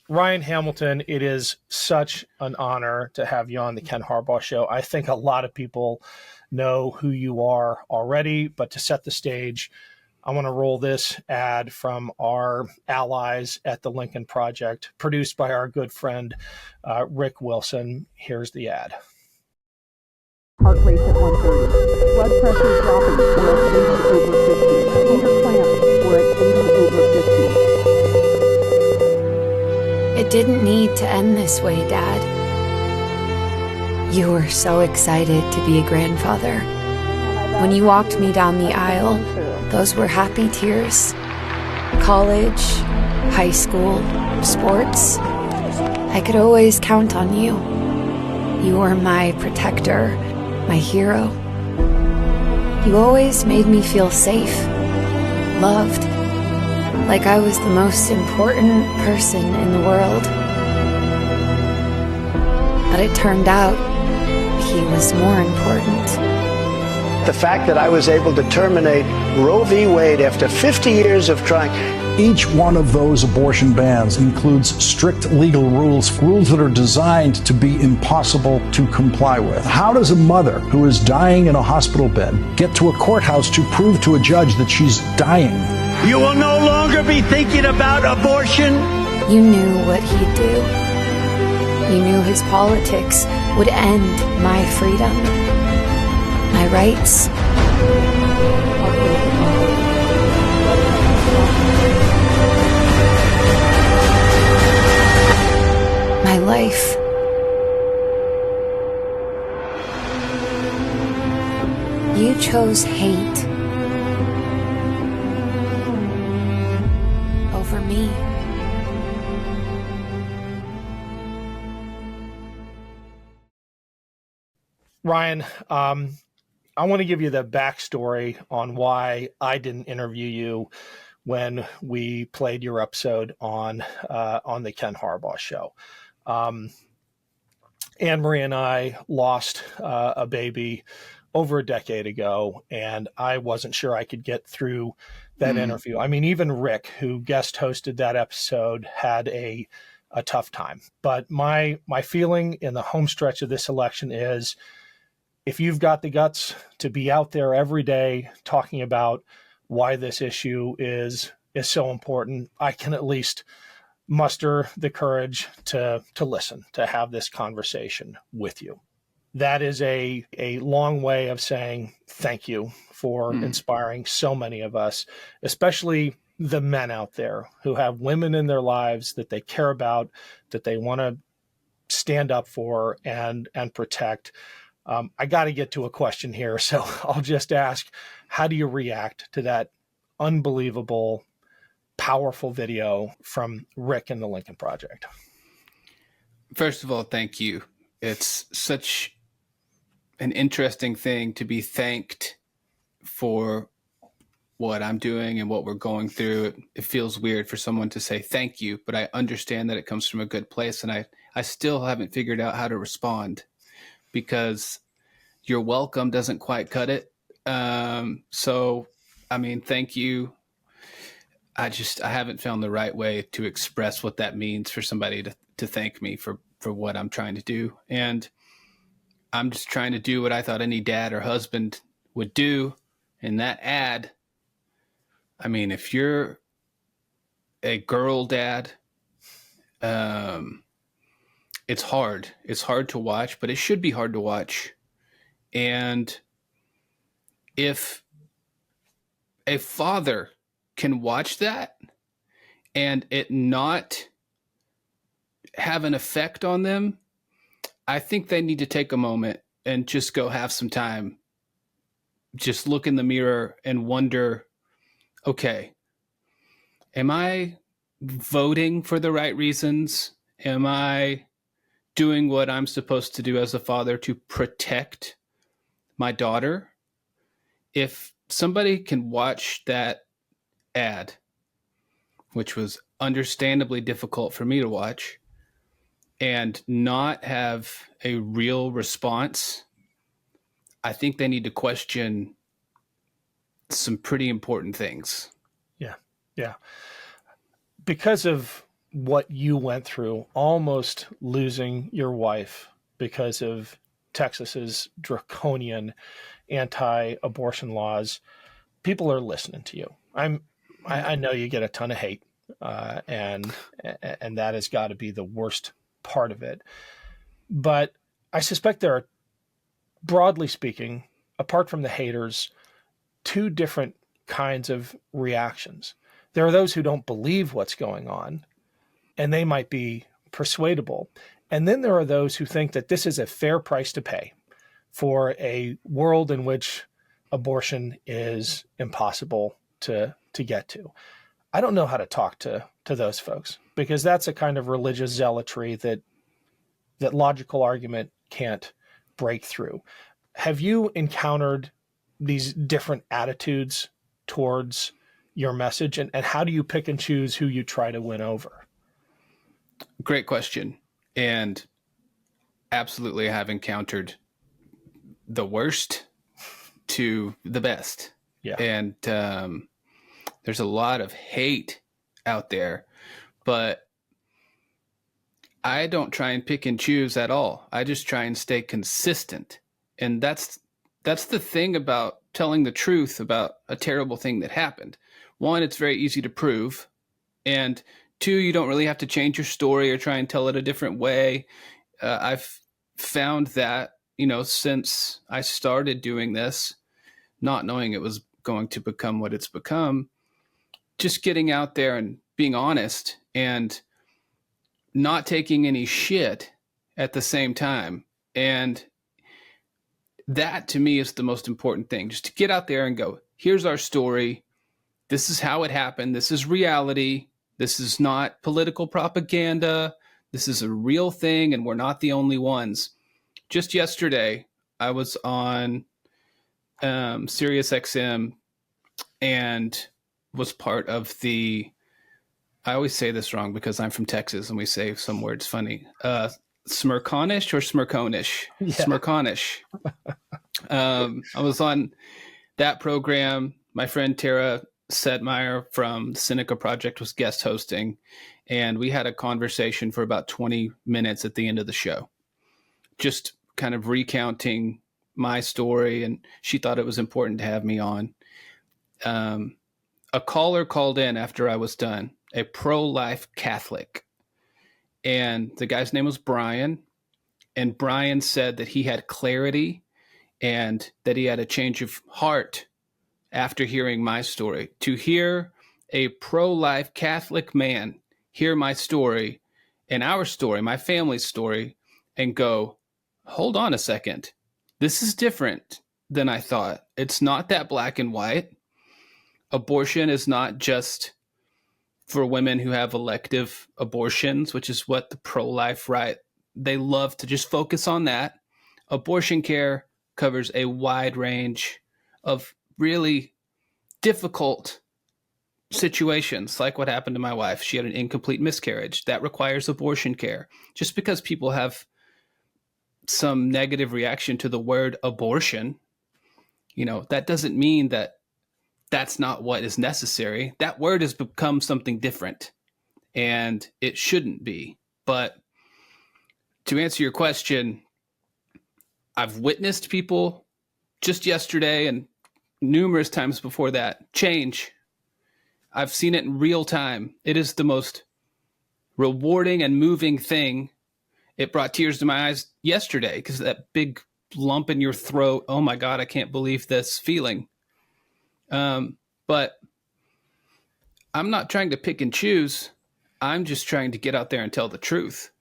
Ryan Hamilton, it is such an honor to have you on the Ken Harbaugh Show. I think a lot of people know who you are already, but to set the stage, I want to roll this ad from our allies at the Lincoln Project, produced by our good friend, Rick Wilson. Here's the ad. Heart rate at 130. Blood pressure dropping. We're at 80/50. Finger clamp. We're at 80/50. It didn't need to end this way, Dad. You were so excited to be a grandfather. When you walked me down the aisle, those were happy tears. College, high school, sports. I could always count on you. You were my protector, my hero. You always made me feel safe, loved, like I was the most important person in the world. But it turned out he was more important. The fact that I was able to terminate Roe v. Wade after 50 years of trying. Each one of those abortion bans includes strict legal rules that are designed to be impossible to comply with. How does a mother who is dying in a hospital bed get to a courthouse to prove to a judge that she's dying? You will no longer be thinking about abortion. You knew what he'd do. You knew his politics would end my freedom, my rights. My life. You chose hate over me. Ryan, I want to give you the backstory on why I didn't interview you when we played your episode on the Ken Harbaugh Show. Anne-Marie and I lost a baby over a decade ago, and I wasn't sure I could get through that interview. I mean, even Rick, who guest hosted that episode, had a tough time. But my feeling in the home stretch of this election is, if you've got the guts to be out there every day talking about why this issue is so important, I can at least muster the courage to listen, to have this conversation with you. That is a long way of saying thank you for inspiring so many of us, especially the men out there who have women in their lives that they care about, that they want to stand up for and protect. I got to get to a question here, so I'll just ask, how do you react to that unbelievable, powerful video from Rick and the Lincoln Project? First of all, thank you. It's such an interesting thing to be thanked for what I'm doing and what we're going through. It feels weird for someone to say thank you, but I understand that it comes from a good place, and I still haven't figured out how to respond, because your welcome doesn't quite cut it. So, I mean, thank you. I haven't found the right way to express what that means for somebody to thank me for what I'm trying to do. And I'm just trying to do what I thought any dad or husband would do. In that ad, I mean, if you're a girl dad, it's hard. It's hard to watch, but it should be hard to watch. And if a father can watch that and it not have an effect on them, I think they need to take a moment and just go have some time. Just look in the mirror and wonder, okay, am I voting for the right reasons? Am I doing what I'm supposed to do as a father to protect my daughter? If somebody can watch that ad, which was understandably difficult for me to watch, and not have a real response, I think they need to question some pretty important things. Yeah. Because of what you went through, almost losing your wife because of Texas's draconian anti-abortion laws, people are listening to you. I know you get a ton of hate, and that has got to be the worst part of it. But I suspect there are, broadly speaking, apart from the haters, two different kinds of reactions. There are those who don't believe what's going on, and they might be persuadable. And then there are those who think that this is a fair price to pay for a world in which abortion is impossible to get to. I don't know how to talk to those folks, because that's a kind of religious zealotry that logical argument can't break through. Have you encountered these different attitudes towards your message, and how do you pick and choose who you try to win over? Great question. And absolutely, I have encountered the worst to the best. Yeah. And there's a lot of hate out there, but I don't try and pick and choose at all. I just try and stay consistent. And that's the thing about telling the truth about a terrible thing that happened. One, it's very easy to prove. And two, you don't really have to change your story or try and tell it a different way. I've found that, since I started doing this, not knowing it was going to become what it's become, just getting out there and being honest and not taking any shit at the same time. And that to me is the most important thing, just to get out there and go, here's our story. This is how it happened. This is reality. This is not political propaganda. This is a real thing, and we're not the only ones. Just yesterday, I was on Sirius XM and was part of the, I always say this wrong because I'm from Texas and we say some words funny. Smirconish or Smirconish? Yeah. Smirconish. I was on that program. My friend Tara Sedmeyer from the Seneca Project was guest hosting, and we had a conversation for about 20 minutes at the end of the show, just kind of recounting my story, and she thought it was important to have me on. A caller called in after I was done, a pro-life Catholic, and the guy's name was Brian, and Brian said that he had clarity and that he had a change of heart after hearing my story. To hear a pro-life Catholic man hear my story and our story, my family's story, and go, hold on a second, this is different than I thought. It's not that black and white. Abortion is not just for women who have elective abortions, which is what the pro-life right, they love to just focus on that. Abortion care covers a wide range of really difficult situations, like what happened to my wife. She had an incomplete miscarriage. That requires abortion care. Just because people have some negative reaction to the word abortion, that doesn't mean that that's not what is necessary. That word has become something different, and it shouldn't be. But to answer your question, I've witnessed people just yesterday and numerous times before that change. I've seen it in real time. It is the most rewarding and moving thing. It brought tears to my eyes yesterday because that big lump in your throat, oh my God, I can't believe this feeling. But I'm not trying to pick and choose. I'm just trying to get out there and tell the truth.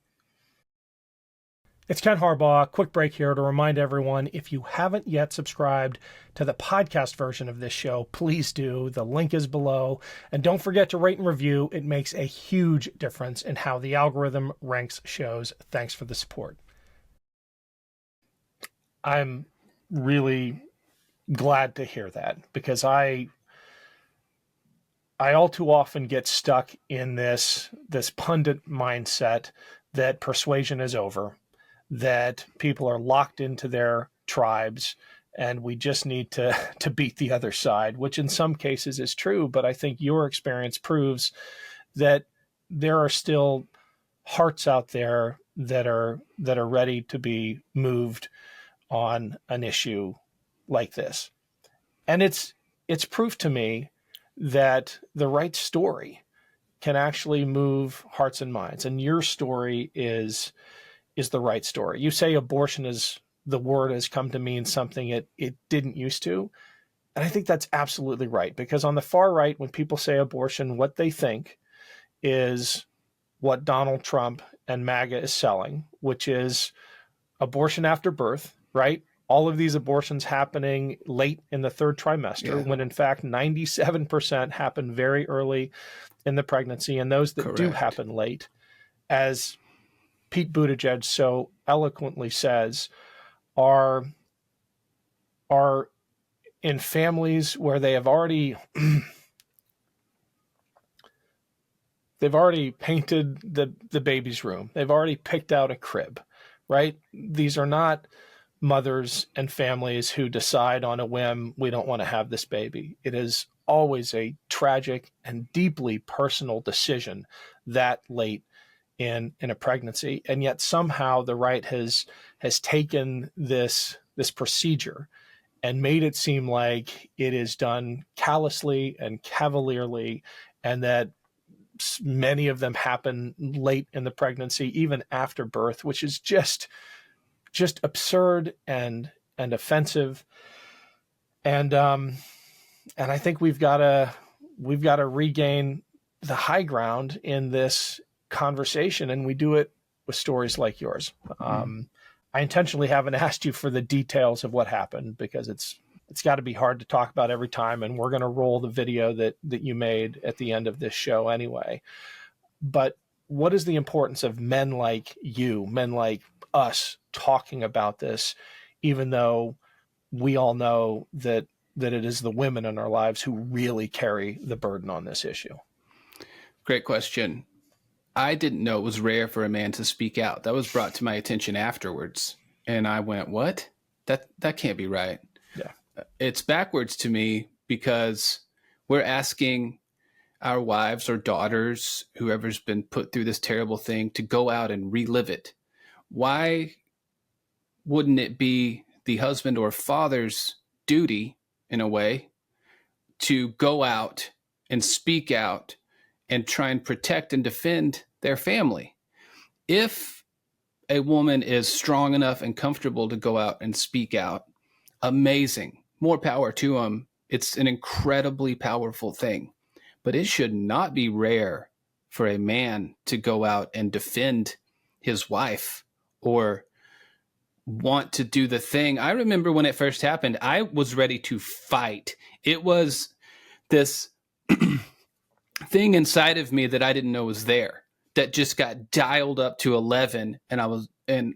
It's Ken Harbaugh. Quick break here to remind everyone, if you haven't yet subscribed to the podcast version of this show, please do. The link is below. And don't forget to rate and review. It makes a huge difference in how the algorithm ranks shows. Thanks for the support. I'm really glad to hear that, because I all too often get stuck in this pundit mindset that persuasion is over, that people are locked into their tribes and we just need to beat the other side, which in some cases is true. But I think your experience proves that there are still hearts out there that are ready to be moved on an issue like this. And it's proof to me that the right story can actually move hearts and minds. And your story is the right story. You say abortion is, the word has come to mean something it didn't used to. And I think that's absolutely right, because on the far right, when people say abortion, what they think is what Donald Trump and MAGA is selling, which is abortion after birth, right? All of these abortions happening late in the third trimester, when in fact 97% happen very early in the pregnancy, and those that do happen late, as Pete Buttigieg so eloquently says, are in families where they have already they've already painted the baby's room. They've already picked out a crib, right? These are not mothers and families who decide on a whim, we don't want to have this baby. It is always a tragic and deeply personal decision that late in a pregnancy. And yet somehow the right has taken this procedure and made it seem like it is done callously and cavalierly, and that many of them happen late in the pregnancy, even after birth, which is just absurd and offensive. And I think we've got to regain the high ground in this conversation, and we do it with stories like yours. I intentionally haven't asked you for the details of what happened, because it's got to be hard to talk about every time, and we're going to roll the video that you made at the end of this show anyway. But what is the importance of men like you, men like us, talking about this, even though we all know that it is the women in our lives who really carry the burden on this issue? Great question. I didn't know it was rare for a man to speak out. That was brought to my attention afterwards. And I went, what? That can't be right. Yeah. It's backwards to me, because we're asking our wives or daughters, whoever's been put through this terrible thing, to go out and relive it. Why wouldn't it be the husband or father's duty, in a way, to go out and speak out and try and protect and defend their family? If a woman is strong enough and comfortable to go out and speak out, amazing. More power to them. It's an incredibly powerful thing. But it should not be rare for a man to go out and defend his wife or want to do the thing. I remember when it first happened, I was ready to fight. It was this thing inside of me that I didn't know was there, that just got dialed up to 11. And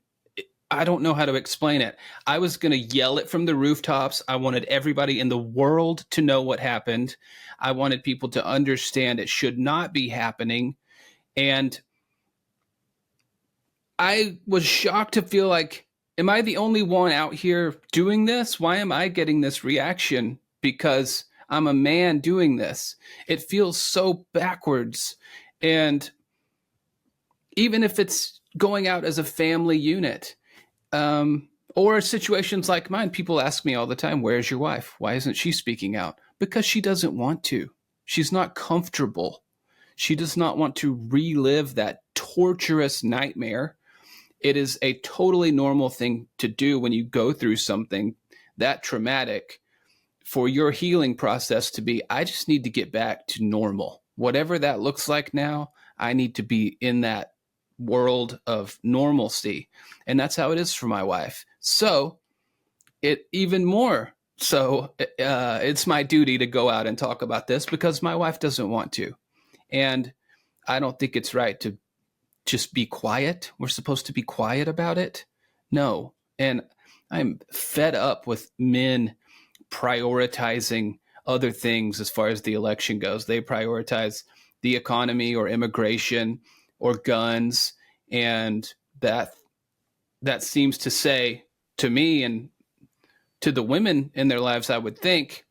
I don't know how to explain it. I was going to yell it from the rooftops. I wanted everybody in the world to know what happened. I wanted people to understand it should not be happening. And I was shocked to feel like, am I the only one out here doing this? Why am I getting this reaction? Because I'm a man doing this. It feels so backwards. And even if it's going out as a family unit, or situations like mine, people ask me all the time, where's your wife? Why isn't she speaking out? Because she doesn't want to. She's not comfortable. She does not want to relive that torturous nightmare. It is a totally normal thing to do when you go through something that traumatic, for your healing process to be, I just need to get back to normal. Whatever that looks like now, I need to be in that world of normalcy. And that's how it is for my wife. So it even more so, it's my duty to go out and talk about this, because my wife doesn't want to. And I don't think it's right to just be quiet. We're supposed to be quiet about it. No. And I'm fed up with men prioritizing other things as far as the election goes. They prioritize the economy or immigration or guns. And that seems to say to me and to the women in their lives, I would think,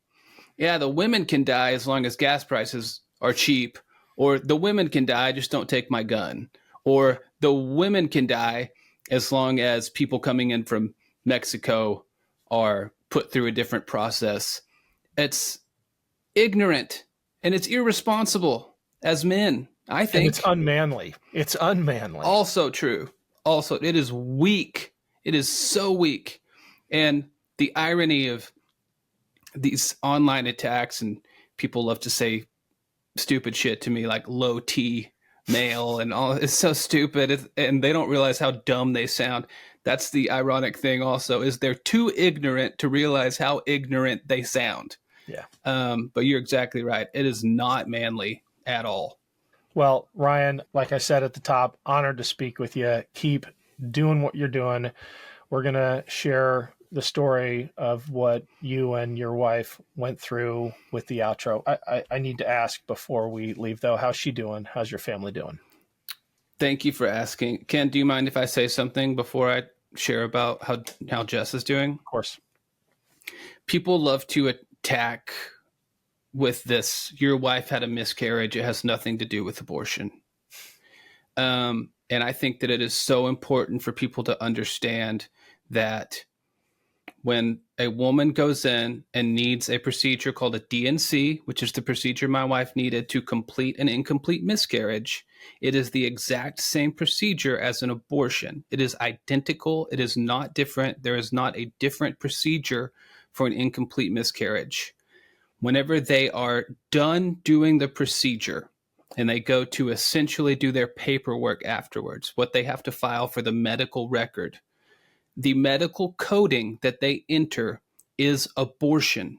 yeah, the women can die as long as gas prices are cheap, Or the women can die, just don't take my gun. Or the women can die as long as people coming in from Mexico are put through a different process. It's ignorant and it's irresponsible as men, I think. And it's unmanly. It's unmanly. Also true. Also, it is weak. It is so weak. And the irony of these online attacks, and people love to say stupid shit to me like low T male and all, it's so stupid, and they don't realize how dumb they sound. That's the ironic thing also, is they're too ignorant to realize how ignorant they sound. Yeah. But you're exactly right. It is not manly at all. Well, Ryan, like I said at the top, honored to speak with you. Keep doing what you're doing. We're going to share the story of what you and your wife went through with the outro. I need to ask before we leave, though, how's she doing? How's your family doing? Thank you for asking. Ken, do you mind if I say something before I share about how Jess is doing? Of course. People love to attack with this, your wife had a miscarriage, it has nothing to do with abortion. And I think that it is so important for people to understand that when a woman goes in and needs a procedure called a D&C, which is the procedure my wife needed to complete an incomplete miscarriage, it is the exact same procedure as an abortion. It is identical. It is not different. There is not a different procedure for an incomplete miscarriage. Whenever they are done doing the procedure and they go to essentially do their paperwork afterwards, what they have to file for the medical record, the medical coding that they enter is abortion.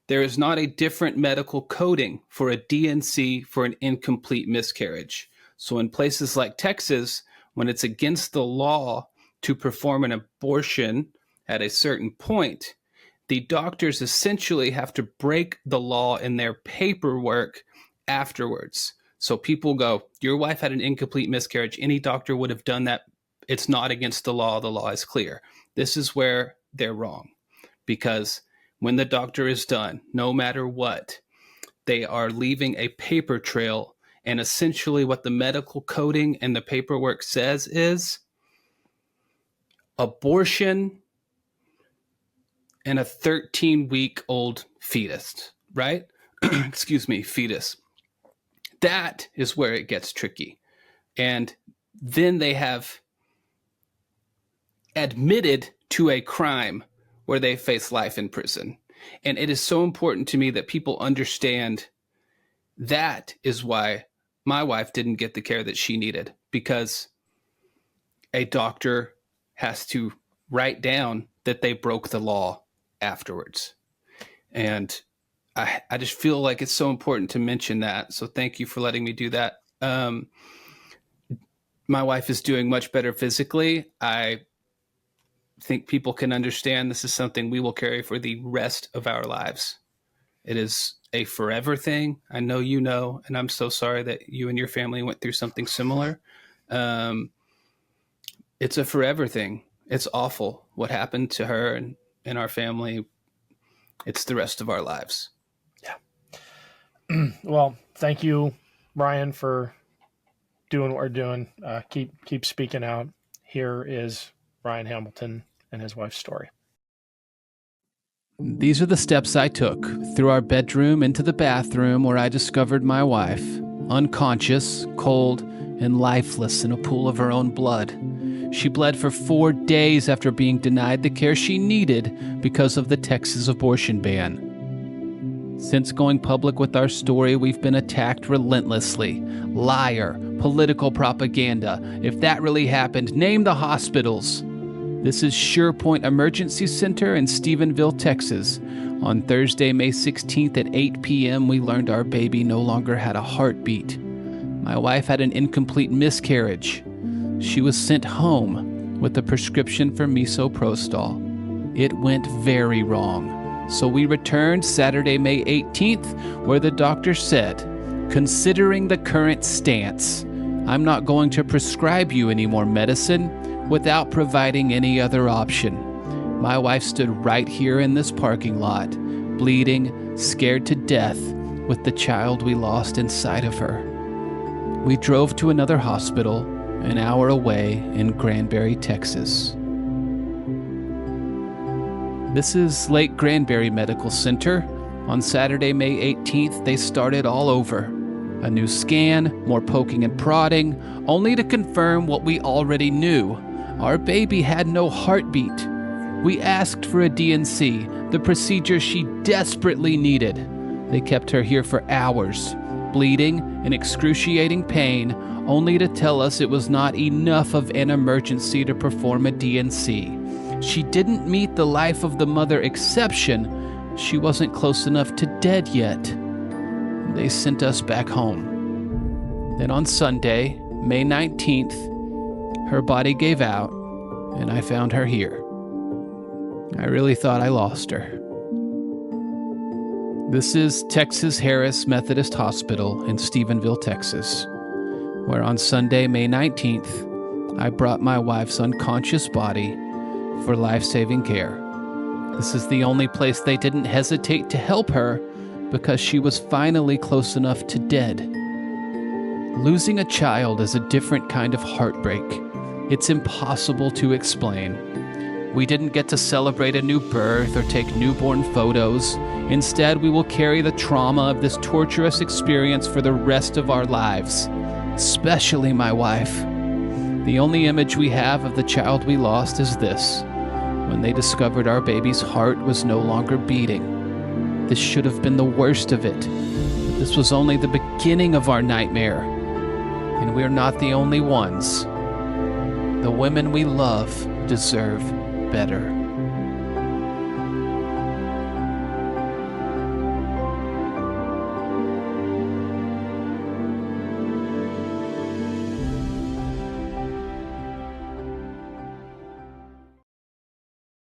There is not a different medical coding for a D&C for an incomplete miscarriage. So in places like Texas, when it's against the law to perform an abortion at a certain point, the doctors essentially have to break the law in their paperwork afterwards. So people go, your wife had an incomplete miscarriage. Any doctor would have done that. It's not against the law. The law is clear. This is where they're wrong, because when the doctor is done, no matter what, they are leaving a paper trail. And essentially what the medical coding and the paperwork says is abortion and a 13-week-old fetus, right? Excuse me, fetus. That is where it gets tricky. And then they have admitted to a crime where they face life in prison. And it is so important to me that people understand that is why my wife didn't get the care that she needed, because a doctor has to write down that they broke the law afterwards. And I just feel like it's so important to mention that. So thank you for letting me do that. My wife is doing much better physically. I think people can understand this is something we will carry for the rest of our lives. It is a forever thing. I know you know, and I'm so sorry that you and your family went through something similar. It's a forever thing. It's awful what happened to her and our family. It's the rest of our lives. Yeah. Well, thank you, Ryan, for doing what we're doing. Keep speaking out. Here is Ryan Hamilton and his wife's story. These are the steps I took through our bedroom into the bathroom, where I discovered my wife, unconscious, cold, and lifeless in a pool of her own blood. She bled for 4 days after being denied the care she needed because of the Texas abortion ban. Since going public with our story, we've been attacked relentlessly. Liar, political propaganda. If that really happened, name the hospitals. This is SurePoint Emergency Center in Stephenville, Texas. On Thursday, May 16th at 8 p.m., we learned our baby no longer had a heartbeat. My wife had an incomplete miscarriage. She was sent home with a prescription for misoprostol. It went very wrong. So we returned Saturday, May 18th, where the doctor said, considering the current stance, I'm not going to prescribe you any more medicine without providing any other option. My wife stood right here in this parking lot, bleeding, scared to death, with the child we lost inside of her. We drove to another hospital an hour away in Granbury, Texas. This is Lake Granbury Medical Center. On Saturday, May 18th, they started all over. A new scan, more poking and prodding, only to confirm what we already knew. Our baby had no heartbeat. We asked for a DNC, the procedure she desperately needed. They kept her here for hours, bleeding in excruciating pain, only to tell us it was not enough of an emergency to perform a DNC. She didn't meet the life of the mother exception. She wasn't close enough to dead yet. They sent us back home. Then on Sunday, May 19th, her body gave out, and I found her here. I really thought I lost her. This is Texas Harris Methodist Hospital in Stephenville, Texas, where on Sunday, May 19th, I brought my wife's unconscious body for life-saving care. This is the only place they didn't hesitate to help her because she was finally close enough to dead. Losing a child is a different kind of heartbreak. It's impossible to explain. We didn't get to celebrate a new birth or take newborn photos. Instead, we will carry the trauma of this torturous experience for the rest of our lives, especially my wife. The only image we have of the child we lost is this, when they discovered our baby's heart was no longer beating. This should have been the worst of it. This was only the beginning of our nightmare. And we're not the only ones. The women we love deserve better.